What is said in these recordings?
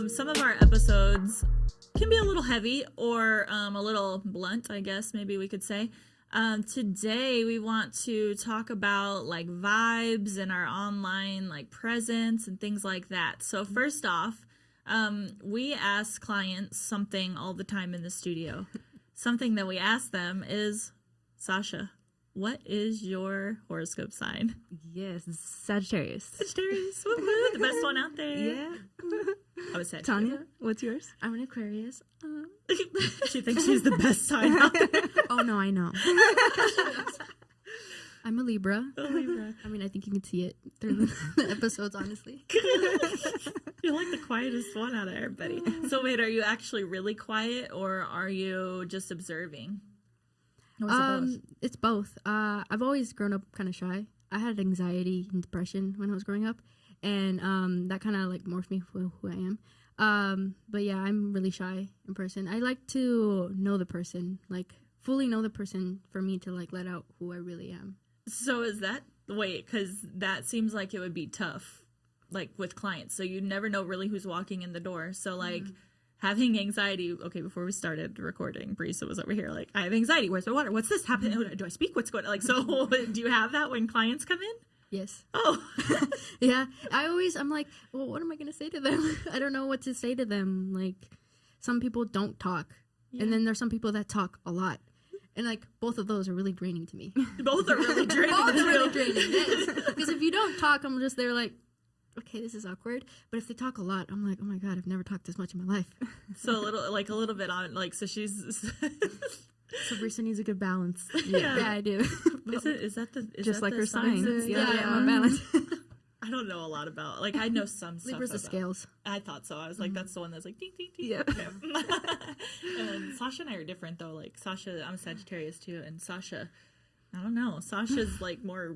Some of our episodes can be a little heavy or a little blunt, I guess maybe we could say. Today we want to talk about like vibes and our online like presence and things like that. So first off, we ask clients something all the time in the studio. Something that we ask them is, Sasha, what is your horoscope sign? Yes, Sagittarius. Sagittarius, woo-hoo, the best one out there. Yeah. I was Sagittarius. Tanya, what's yours? I'm an Aquarius. She thinks she's the best sign out there. Oh, no, I know. I'm a Libra. A Libra. I mean, I think you can see it through the episodes, honestly. You're like the quietest one out of everybody. So wait, are you actually really quiet or are you just observing? It's both. I've always grown up kind of shy. I had anxiety and depression when I was growing up, and that kind of like morphed me for who I am. But yeah, I'm really shy in person. I like to know the person, like fully know the person for me to like let out who I really am. So is that, wait, because that seems like it would be tough, like with clients. So you never know really who's walking in the door. So like having anxiety, okay, before we started recording, Brisa was over here like, I have anxiety. Where's my water? What's this happening? Do I speak? What's going on? Like, so do you have that when clients come in? Yes. Oh. Yeah. I'm like, well, what am I going to say to them? I don't know what to say to them. Like, some people don't talk. Yeah. And then there's some people that talk a lot. And, like, both of those are really draining to me. Both are really draining. Both are really draining, yes. Because if you don't talk, I'm just there like, okay, this is awkward. But if they talk a lot, I'm like, oh, my God, I've never talked this much in my life. So a little bit on, like, so she's... So Brisa needs a good balance. Yeah, I do. Is that just that like the her sign? Yeah, I'm balanced. I don't know a lot about, like, I know some stuff Libra's the about scales. I thought so. I was like, that's the one that's like, ding, ding, ding. Yeah. And Sasha and I are different, though. Like, Sasha, I'm a Sagittarius, too. And Sasha, I don't know. Sasha's, like, more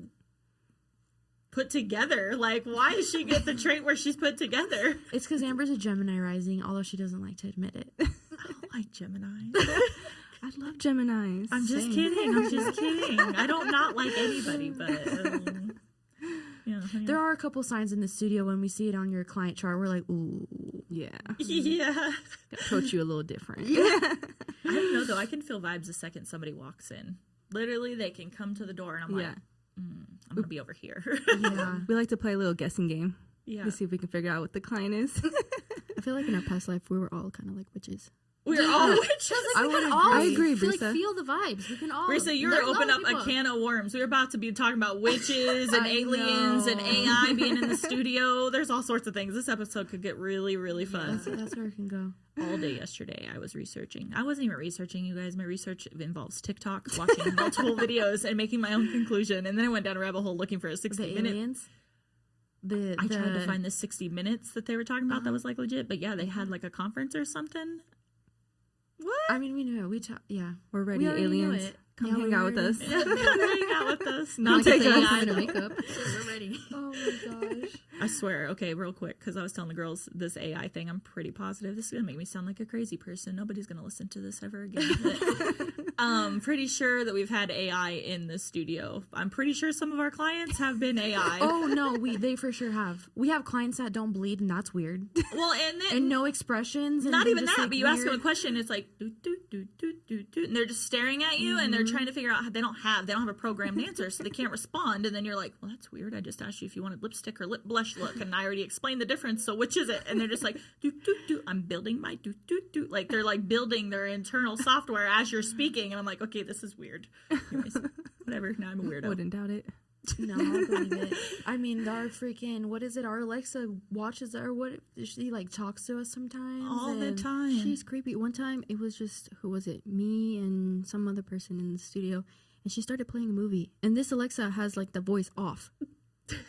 put together. Like, why does she get the trait where she's put together? It's because Amber's a Gemini rising, although she doesn't like to admit it. I don't like Gemini. I love Geminis. I'm just kidding. I don't not like anybody, but... yeah. There are a couple signs in the studio when we see it on your client chart. We're like, ooh, yeah. Yeah. Approach you a little different. I don't know, though. I can feel vibes the second somebody walks in. Literally, they can come to the door, and I'm like, I'm going to be over here. Yeah. We like to play a little guessing game. Yeah. To see if we can figure out what the client is. I feel like in our past life, we were all kind of like witches. We're all witches. I agree, Brisa. Feel the vibes. We can all. Brisa, you were opening up a can of worms. We were about to be talking about witches and aliens and AI being in the studio. There's all sorts of things. This episode could get really, really fun. That's where it can go. All day yesterday, I was researching. I wasn't even researching, you guys. My research involves TikTok, watching multiple videos, and making my own conclusion. And then I went down a rabbit hole looking for a 60-minute. Aliens? I tried to find the 60 minutes that they were talking about that was like legit. But yeah, they had like a conference or something. What? I mean, we knew it. We're ready, aliens. Come hang out with us. Come hang out with us. Not take us. Makeup. We're ready. Oh my gosh. I swear. Okay, real quick, because I was telling the girls this AI thing. I'm pretty positive this is gonna make me sound like a crazy person. Nobody's gonna listen to this ever again. But, pretty sure that we've had AI in the studio. I'm pretty sure some of our clients have been AI. Oh no, they for sure have. We have clients that don't bleed, and that's weird. Well, and then and no expressions. And not even that. Like but you ask them a question, it's like do do do do do do, and they're just staring at you, and they're trying to figure out how they don't have a programmed answer, so they can't respond. And then you're like, well, that's weird. I just asked you if you wanted lipstick or lip blush look, and I already explained the difference. So which is it? And they're just like, do do do. I'm building my do do do. Like they're like building their internal software as you're speaking, and I'm like, okay, this is weird. Anyways, whatever. Now I'm a weirdo. Wouldn't doubt it. No, I believe it. I mean, our freaking, what is it? Our Alexa watches or what? She like talks to us sometimes. All the time. She's creepy. One time it was just, who was it? Me and some other person in the studio. And she started playing a movie. And this Alexa has like the voice off.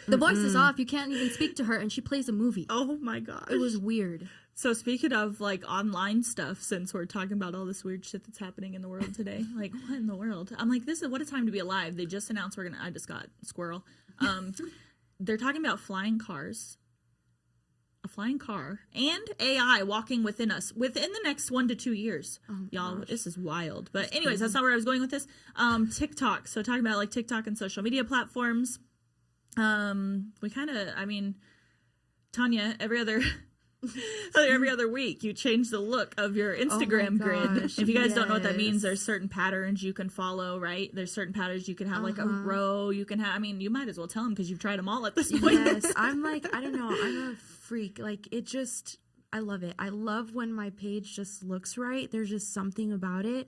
The voice is off. You can't even speak to her. And she plays a movie. Oh my gosh. It was weird. So speaking of like online stuff, since we're talking about all this weird shit that's happening in the world today, like what in the world? I'm like, this is what a time to be alive. They just announced I just got squirrel. They're talking about flying cars. a flying car and AI walking within us within the next 1 to 2 years. Y'all, this is wild. But anyways, that's not where I was going with this. TikTok. So talking about like TikTok and social media platforms. We kind of, I mean, Tanya, every other week you change the look of your Instagram grid. If you guys don't know what that means, there's certain patterns you can follow, right? There's certain patterns you can have, like a row. You can have, I mean, you might as well tell them because you've tried them all at this point. Yes, I'm like, I don't know, I'm a freak. Like, it just, I love it. I love when my page just looks right. There's just something about it.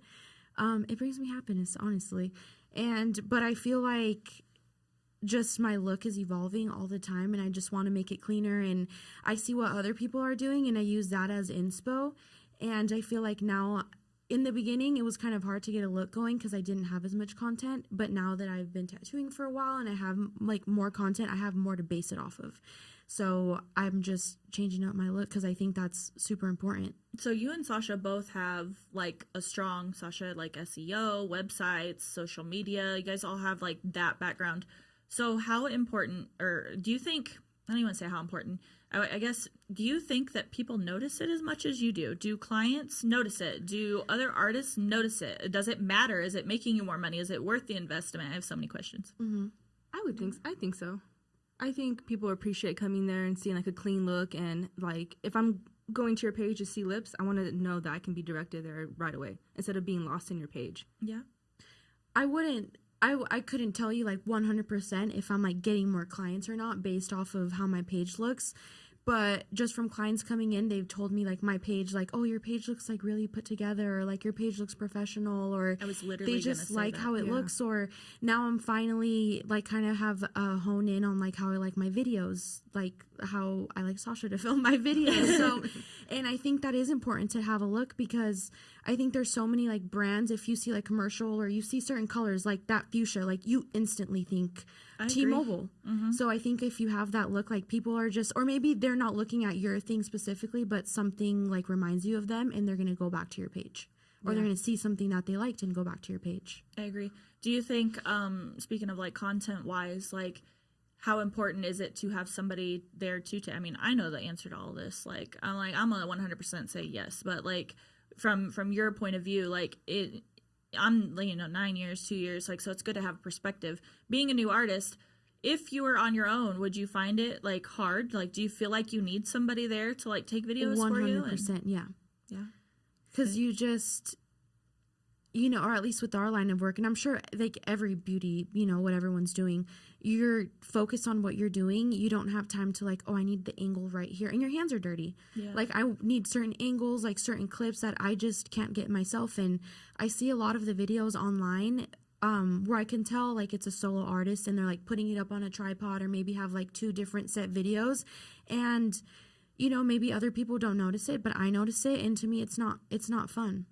It brings me happiness, honestly. But I feel like just my look is evolving all the time, and I just want to make it cleaner, and I see what other people are doing and I use that as inspo. And I feel like now, in the beginning it was kind of hard to get a look going because I didn't have as much content, but now that I've been tattooing for a while and I have like more content, I have more to base it off of. So I'm just changing up my look because I think that's super important. So you and Sasha both have like a strong, Sasha, like SEO, websites, social media. You guys all have like that background. So how important, or do you think, I don't even want to say how important, I guess, do you think that people notice it as much as you do? Do clients notice it? Do other artists notice it? Does it matter? Is it making you more money? Is it worth the investment? I have so many questions. I think so. I think people appreciate coming there and seeing like a clean look, and like if I'm going to your page to see lips, I want to know that I can be directed there right away instead of being lost in your page. Yeah. I couldn't tell you like 100% if I'm like getting more clients or not based off of how my page looks. But just from clients coming in, they've told me like my page, like, oh, your page looks like really put together, or like your page looks professional, or I was literally they just like that. how it looks. Or now I'm finally like kind of have a hone in on like how I like my videos, like how I like Sasha to film my videos. So, and I think that is important to have a look, because I think there's so many like brands, if you see like commercial or you see certain colors like that fuchsia, like you instantly think T-Mobile. So I think if you have that look, like people are just, or maybe they're not looking at your thing specifically, but something like reminds you of them and they're going to go back to your page, or they're going to see something that they liked and go back to your page. I agree. Do you think, speaking of like content wise, like how important is it to have somebody there I mean, I know the answer to all this. Like, I'm gonna 100% say yes, but like from your point of view, like I'm 9 years, 2 years, like, so it's good to have perspective. Being a new artist, if you were on your own, would you find it like hard? Like, do you feel like you need somebody there to like take videos 100%, for you? 100%, yeah. Yeah. Because you just, or at least with our line of work, and I'm sure like every beauty, what everyone's doing, you're focused on what you're doing. You don't have time to like, oh, I need the angle right here, and your hands are dirty. Yeah. Like I need certain angles, like certain clips that I just can't get myself in. I see a lot of the videos online where I can tell like it's a solo artist and they're like putting it up on a tripod, or maybe have like 2 different set videos, and maybe other people don't notice it, but I notice it, and to me it's not fun.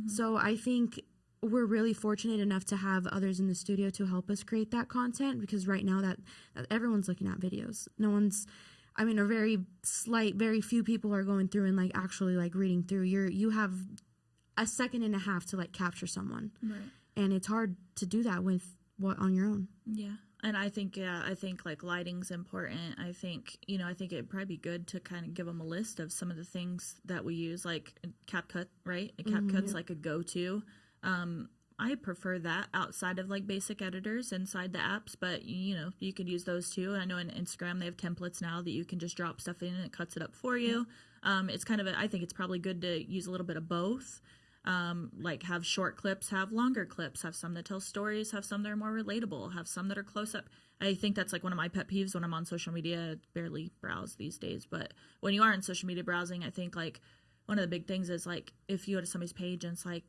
So I think we're really fortunate enough to have others in the studio to help us create that content, because right now that everyone's looking at videos. No one's, a very few people are going through and like actually like reading through. You have a second and a half to like capture someone. Right. And it's hard to do that with on your own. Yeah. And I think like lighting's important. I think it'd probably be good to kind of give them a list of some of the things that we use, like CapCut, right? CapCut's like a go-to. I prefer that outside of like basic editors inside the apps, but you could use those too. I know in Instagram they have templates now that you can just drop stuff in and it cuts it up for you. It's kind of I think it's probably good to use a little bit of both. Like have short clips, have longer clips, have some that tell stories, have some that are more relatable, have some that are close up. I think that's like one of my pet peeves when I'm on social media. I barely browse these days, but when you are in social media browsing, I think like one of the big things is like if you go to somebody's page and it's like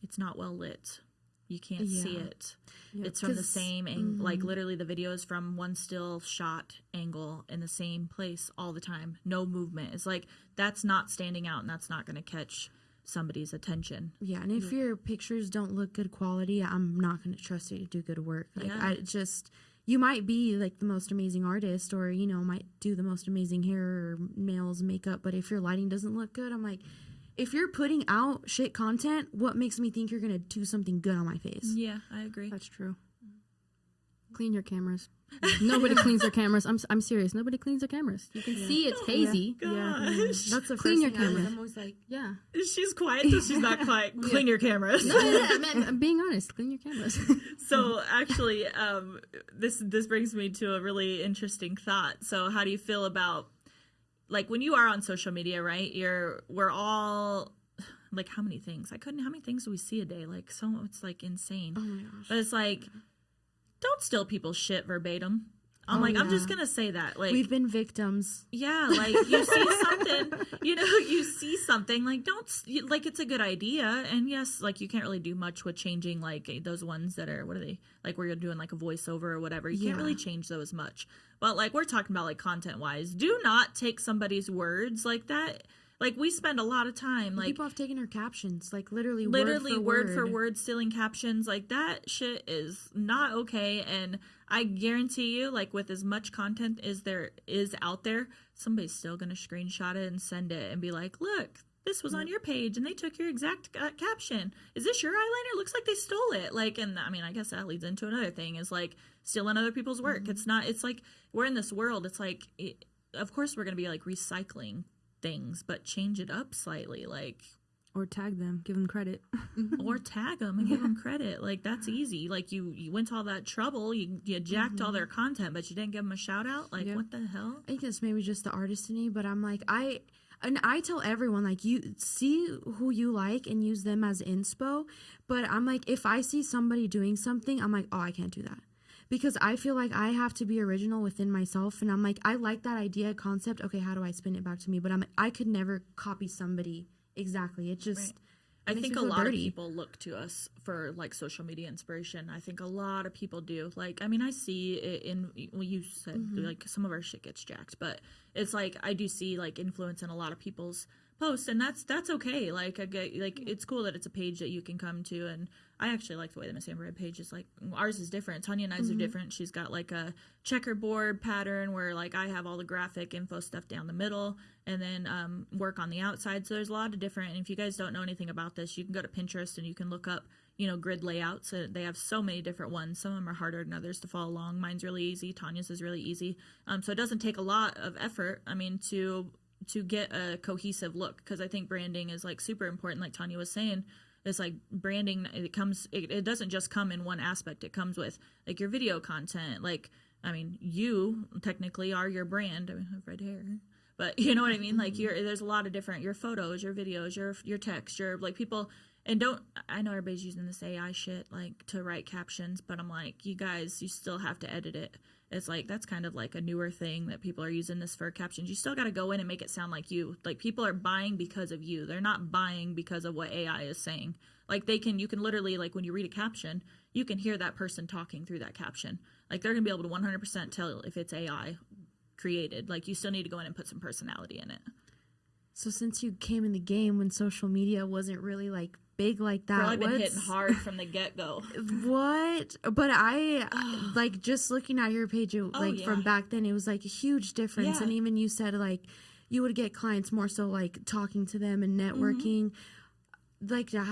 it's not well lit, you can't see it. Yep. It's from the same angle. Like literally the video is from one still shot angle in the same place all the time. No movement. It's like that's not standing out, and that's not going to catch somebody's attention. Yeah, and if your pictures don't look good quality, I'm not going to trust you to do good work. Like you might be like the most amazing artist, or might do the most amazing hair or nails, makeup, but if your lighting doesn't look good, I'm like, if you're putting out shit content, what makes me think you're going to do something good on my face? Yeah, I agree. That's true. Clean your cameras. Nobody cleans their cameras. I'm serious. Nobody cleans their cameras. You can see it's hazy. Gosh. That's the Clean first your thing I was- camera. I'm always like, Yeah. She's quiet, so she's not quiet. Clean your cameras. No, I'm being honest. Clean your cameras. So actually, this brings me to a really interesting thought. So how do you feel about, like, when you are on social media, right? We're all, like, how many things? How many things do we see a day? Like, so it's like insane. oh my gosh. But it's like, don't steal people's shit verbatim. I'm just gonna say that. Like, We've been victims. yeah, like, you see something, you see something, like, like, it's a good idea. And yes, like, you can't really do much with changing, like, those ones that are, what are they, like, where you're doing, like, a voiceover or whatever. You can't really change those much. But, like, we're talking about, like, content-wise. Do not take somebody's words like that. Like, we spend a lot of time, like, People have taken our captions, like literally word for word stealing captions. Like, that shit is not okay. And I guarantee you, like, with as much content as there is out there, somebody's still gonna screenshot it and send it and be like, look, this was on your page and they took your exact caption. Is this your eyeliner? Looks like they stole it. Like, and I mean, I guess that leads into another thing, is like stealing other people's work. It's like we're in this world. It's like, of course we're gonna be like recycling things, but change it up slightly, like, or tag them, give them credit. or tag them and give them credit. Like, that's easy. Like, you went to all that trouble, you jacked all their content, but you didn't give them a shout out. Like, what the hell? I think it's maybe just the artist in me, but I'm like, I tell everyone, like, you see who you like and use them as inspo. But I'm like, if I see somebody doing something, I'm like, oh, I can't do that. Because I feel like I have to be original within myself. And I'm like, I like that idea, concept. Okay, how do I spin it back to me? But I'm like, I could never copy somebody exactly. It just... I think a lot of people look to us for, like, social media inspiration. I think a lot of people do. Like, I mean, I see it in, well, you said, like, some of our shit gets jacked, but it's like, I do see, like, influence in a lot of people's posts, and that's okay. Like, I get, like, it's cool that it's a page that you can come to, and I actually like the way the Miss Amber Red page is, like, ours is different. Tanya and I's are different. She's got, like, a checkerboard pattern where, like, I have all the graphic info stuff down the middle, and then work on the outside. So there's a lot of different, and if you guys don't know anything about this, you can go to Pinterest and you can look up, grid layouts. They have so many different ones. Some of them are harder than others to follow along. Mine's really easy. Tanya's is really easy. So it doesn't take a lot of effort, I mean, to get a cohesive look, because I think branding is, like, super important. Like Tanya was saying, it's like branding, it doesn't just come in one aspect. It comes with, like, your video content. Like, I mean, you technically are your brand. I mean, I have red hair, but you know what I mean? Like, there's a lot of different, your photos, your videos, your text, your, like, people, and I know everybody's using this AI shit, like, to write captions, but I'm like, you guys, you still have to edit it. It's like, that's kind of like a newer thing that people are using this for captions. You still got to go in and make it sound like you. Like, people are buying because of you. They're not buying because of what AI is saying. Like, you can literally, like, when you read a caption, you can hear that person talking through that caption. Like, they're going to be able to 100% tell if it's AI created. Like, you still need to go in and put some personality in it. So since you came in the game when social media wasn't really, like, big like that, Probably been hitting hard from the get-go. What? But I like, just looking at your page, from back then, it was like a huge difference. Yeah. And even you said, like, you would get clients more so, like, talking to them and networking. Like, I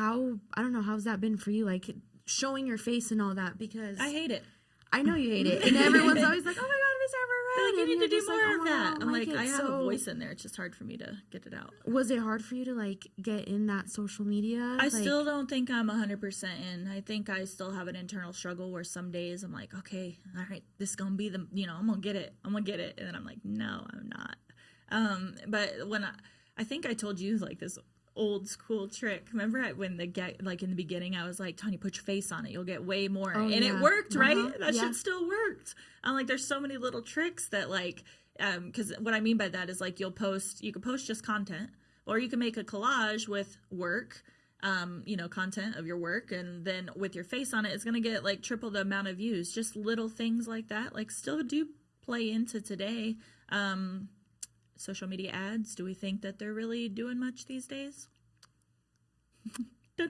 don't know, how's that been for you, like, showing your face and all that? Because I hate it. I know you hate it, and everyone's always like, oh my god, Miss Amber Red, You need to do more of "Oh, that. I I'm don't like, I have So, a voice in there. It's just hard for me to get it out. Was it hard for you to, like, get in that social media? I still don't think I'm 100% in. I think I still have an internal struggle where some days I'm like, okay, all right, this is going to be the, I'm going to get it. I'm going to get it. And then I'm like, no, I'm not. But when I think I told you, like, this old school trick. Remember when like, in the beginning, I was like, Tanya, put your face on it. You'll get way more. Oh, and it worked, right? That yeah. shit still worked. I'm like, there's so many little tricks that, like, because what I mean by that is, like, you can post just content, or you can make a collage with work, content of your work, and then with your face on it, it's going to get, like, triple the amount of views. Just little things like that, like, still do play into today. Social media ads, do we think that they're really doing much these days? No,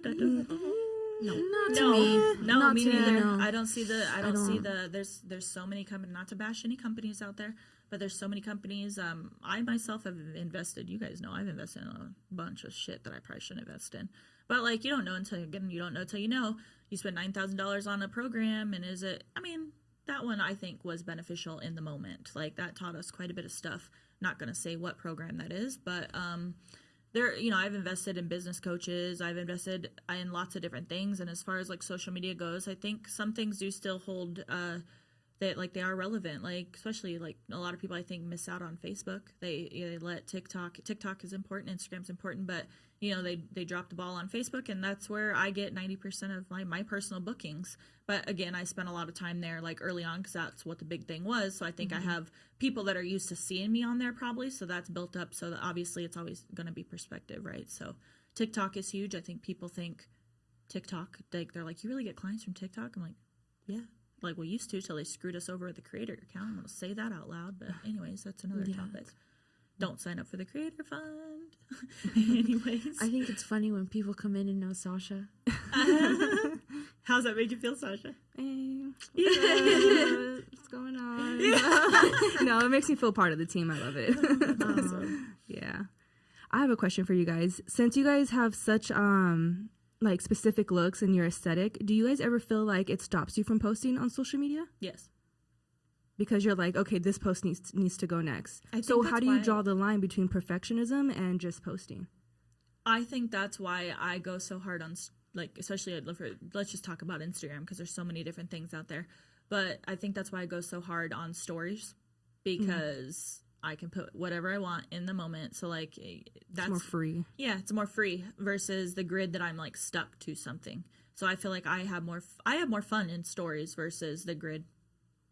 No, me neither. No. I don't see the there's so many companies, not to bash any companies out there, but there's so many companies. I myself have invested, you guys know, I've invested in a bunch of shit that I probably shouldn't invest in. But, like, you don't know until you know. You spend $9,000 on a program, and that one I think was beneficial in the moment. Like that taught us quite a bit of stuff. Not going to say what program that is, but there, you know, I've invested in business coaches. I've invested in lots of different things. And as far as like social media goes, I think some things do still hold that like they are relevant. Like especially like a lot of people I think miss out on Facebook. They let TikTok is important, Instagram's important, but you know they drop the ball on Facebook, and that's where I get 90% of my personal bookings. But again, I spent a lot of time there like early on because that's what the big thing was. So I think I have people that are used to seeing me on there probably, so that's built up. So that obviously it's always going to be perspective, right? So TikTok is huge. I think people think TikTok, they're like, you really get clients from TikTok? I'm like, yeah. Like we used to till they screwed us over with the creator account. I'm going to say that out loud. But anyways, that's another topic. Don't sign up for the creator fund. Anyways. I think it's funny when people come in and know Sasha. How's that make you feel, Sasha? Hey, what's going on? No, it makes me feel part of the team. I love it. Awesome. Yeah. I have a question for you guys. Since you guys have such like specific looks in your aesthetic, do you guys ever feel like it stops you from posting on social media? Yes. Because you're like, okay, this post needs to go next. So how do you draw the line between perfectionism and just posting? I think that's why I go so hard on, like, especially let's just talk about Instagram because there's so many different things out there. But I think that's why I go so hard on stories, because I can put whatever I want in the moment. So like that's more free. Yeah, it's more free versus the grid that I'm like stuck to something. So I feel like I have more fun in stories versus the grid.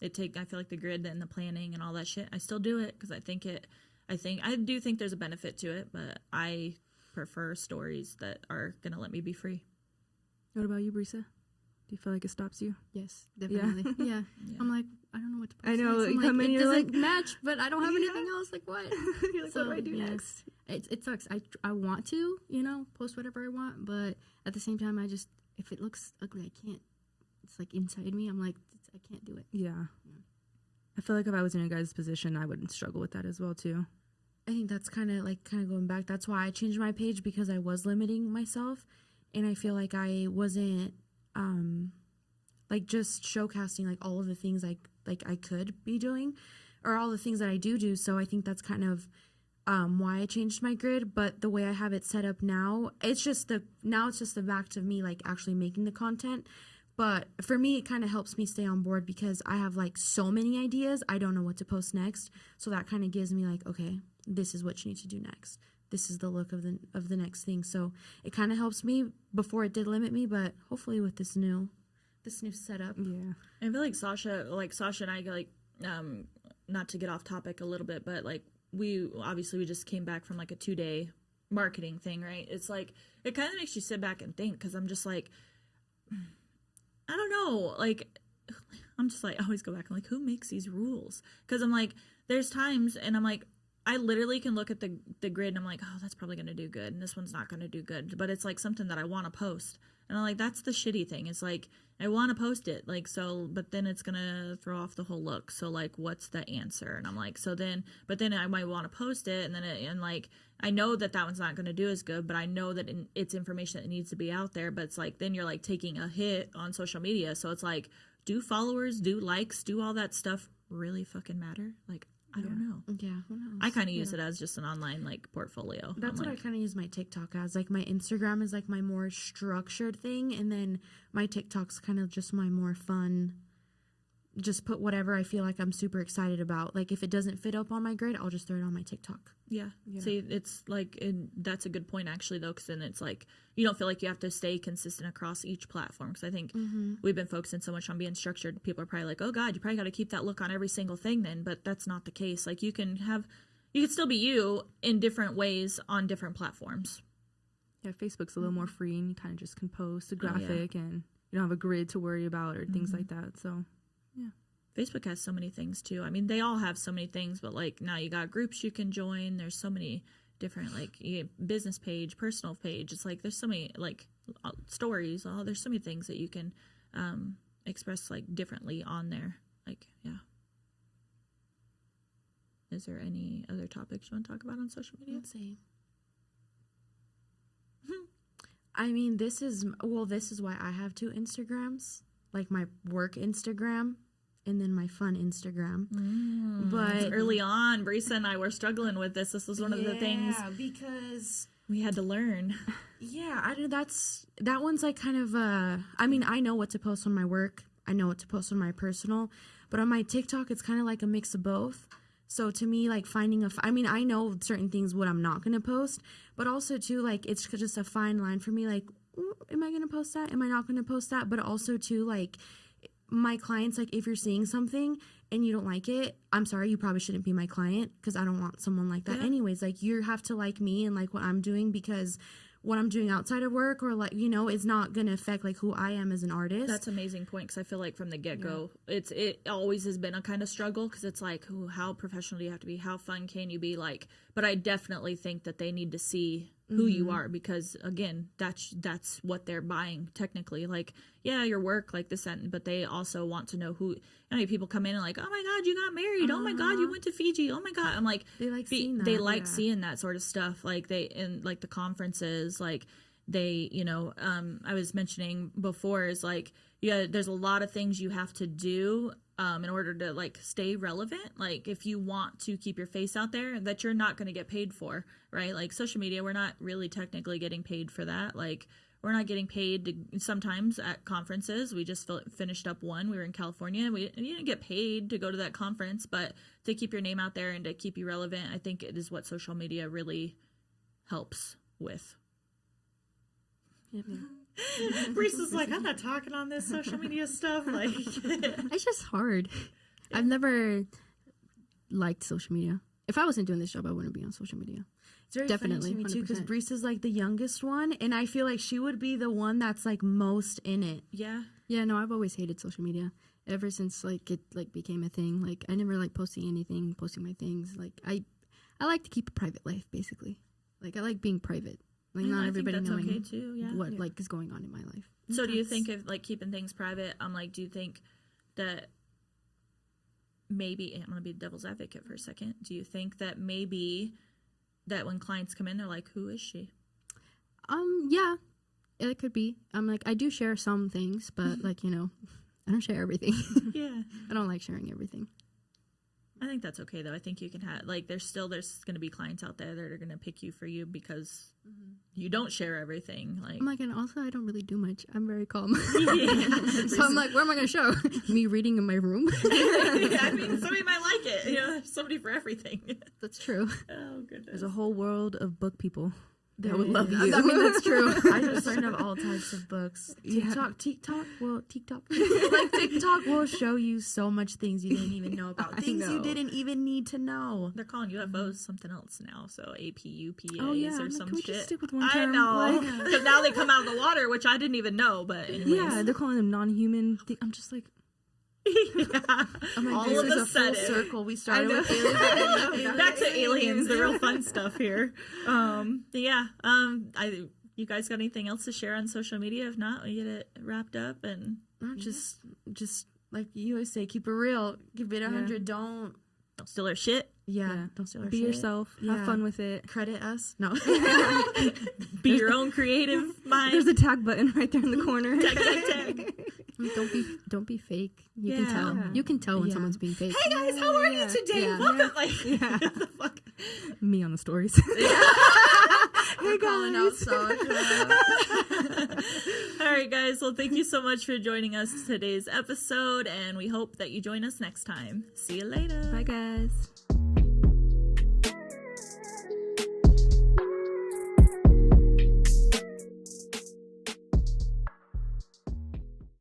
I feel like the grid and the planning and all that shit, I still do it because I do think there's a benefit to it, but I prefer stories that are going to let me be free. What about you, Brisa? Do you feel like it stops you? Yes, definitely. Yeah. I'm like, I don't know what to post. I know. Next. You come in, it you're doesn't like, match, but I don't have anything else. Like, what? You're like, what do I do next? It sucks. I want to, post whatever I want, but at the same time, if it looks ugly, I can't. It's like inside me. I'm like, I can't do it. Yeah. I feel like if I was in a guy's position, I would struggle with that as well, too. I think that's kind of going back. That's why I changed my page, because I was limiting myself. And I feel like I wasn't, just showcasing, like, all of the things, I could be doing, or all the things that I do. So I think that's kind of why I changed my grid. But the way I have it set up now, it's just the fact of me, like, actually making the content. But for me, it kind of helps me stay on board because I have like so many ideas. I don't know what to post next. So that kind of gives me like, okay, this is what you need to do next. This is the look of the next thing. So it kind of helps me. Before it did limit me, but hopefully with this new setup. Yeah. I feel like Sasha and I, like, not to get off topic a little bit, but like we just came back from like a 2-day marketing thing, right? It's like, it kind of makes you sit back and think, because I'm just like, I don't know, like, I'm just like, I always go back, I'm like, who makes these rules? Because I'm like, there's times, and I'm like, I literally can look at the grid, and I'm like, oh, that's probably going to do good, and this one's not going to do good, but it's like something that I want to post, and I'm like, that's the shitty thing. It's like, I want to post it, like, so, but then it's going to throw off the whole look, so, like, what's the answer? And I'm like, but then I might want to post it, and then and like, I know that one's not going to do as good, but I know that it's information that needs to be out there. But it's like, then you're like taking a hit on social media. So it's like, do followers, do likes, do all that stuff really fucking matter? Like, I don't know. Yeah, who knows? I kind of use it as just an online like portfolio. That's what I kind of use my TikTok as. Like my Instagram is like my more structured thing, and then my TikTok's kind of just my more fun. Just put whatever I feel like I'm super excited about. Like if it doesn't fit up on my grid, I'll just throw it on my TikTok. Yeah. See, it's like, that's a good point actually though, because then it's like, you don't feel like you have to stay consistent across each platform. Because I think we've been focusing so much on being structured. People are probably like, oh God, you probably got to keep that look on every single thing then. But that's not the case. Like you can still be you in different ways on different platforms. Yeah, Facebook's a little more free, and you kind of just can post a graphic and you don't have a grid to worry about or things like that. So yeah. Facebook has so many things too. I mean, they all have so many things, but like now you got groups you can join. There's so many different, like, business page, personal page. It's like there's so many like stories. There's so many things that you can express like differently on there. Like, yeah. Is there any other topics you want to talk about on social media? Let's see. I mean, this is why I have 2 Instagrams. Like my work Instagram and then my fun Instagram. But early on, Brisa and I were struggling with this. This was one of the things because we had to learn. Yeah, that one's like kind of I mean, I know what to post on my work. I know what to post on my personal, but on my TikTok, it's kind of like a mix of both. So to me, like finding I mean, I know certain things what I'm not going to post, but also too, like, it's just a fine line for me. Like, am I going to post that? Am I not going to post that? But also too, like, my clients, like, if you're seeing something and you don't like it, I'm sorry, you probably shouldn't be my client, because I don't want someone like that. Anyways, like, you have to like me and like what I'm doing, because what I'm doing outside of work, or like, you know, is not going to affect like who I am as an artist. That's an amazing point, because I feel like from the get-go, it always has been a kind of struggle, because it's like, how professional do you have to be? How fun can you be? Like, but I definitely think that they need to see who you are, because again, that's what they're buying technically. Like, yeah, your work, like this, and but they also want to know who. You know, people come in and like, oh my God, you got married. Oh my God, you went to Fiji. Oh my God, I'm like, they like seeing that. They like seeing that sort of stuff. Like in like the conferences, like they, you know, I was mentioning before, is like, yeah, there's a lot of things you have to do in order to like stay relevant. Like if you want to keep your face out there, that you're not going to get paid for, right? Like social media, we're not really technically getting paid for that. Like we're not getting paid to, sometimes at conferences. We just finished up one. We were in California. You didn't get paid to go to that conference, but to keep your name out there and to keep you relevant, I think it is what social media really helps with. Yep. Reese's like, I'm not talking on this social media stuff. Like, it's just hard. I've never liked social media. If I wasn't doing this job, I wouldn't be on social media. It's very Definitely, funny to me too, because 100%. Brisa's like the youngest one, and I feel like she would be the one that's like most in it. yeah. Yeah, no, I've always hated social media ever since like it like became a thing. Like I never like posting anything, posting my things. Like I like to keep a private life, basically. Like I like being private. Like And not I everybody think that's knowing okay too. Yeah. what like is going on in my life. So do you think of like keeping things private? Like, do you think that maybe, I'm going to be devil's advocate for a second. Do you think that maybe that when clients come in, they're like, who is she? Yeah, it could be. I'm like, I do share some things, but like, you know, I don't share everything. Yeah. I don't like sharing everything. I think that's okay though. I think you can have, like, there's going to be clients out there that are going to pick you for you because you don't share everything. Like, I'm like, and also I don't really do much. I'm very calm. yeah. So I'm like, what am I going to show? Me reading in my room? I mean, somebody might like it. You know, there's somebody for everything. That's true. Oh, goodness. There's a whole world of book people that There would love is. you. I mean, that's true. I just learned of all types of books. Yeah. TikTok like TikTok will show you so much things you didn't even know about. I Things you know. didn't even need to know. They're calling UFOs something else now, so APUPAs Oh, yeah. or I'm like, some can we shit. just stick with one I term? know, Like- because now they come out of the water, which I didn't even know. But anyways. Yeah, they're calling them non-human. I'm just like, Yeah. Oh my All God, of this is a a full sudden. circle. We started I with know. aliens. Back to aliens, the real fun stuff here. Yeah. You guys got anything else to share on social media? If not, we get it wrapped up and No, just like you always say, keep it real. Give it 100. Don't steal our shit. don't steal our be shit. yourself. Yeah. Have fun with it. Credit us. No. Be your own creative mind. There's a tag button right there in the corner. tag, tag, tag. Don't be fake. You Yeah. can tell. Yeah. You can tell when Yeah. someone's being fake. Hey guys, how are you today? Yeah. Welcome. Like, Yeah. what the fuck? Me on the stories. Hey calling out Sasha. All right, guys. Well, thank you so much for joining us today's episode, and we hope that you join us next time. See you later. Bye, guys.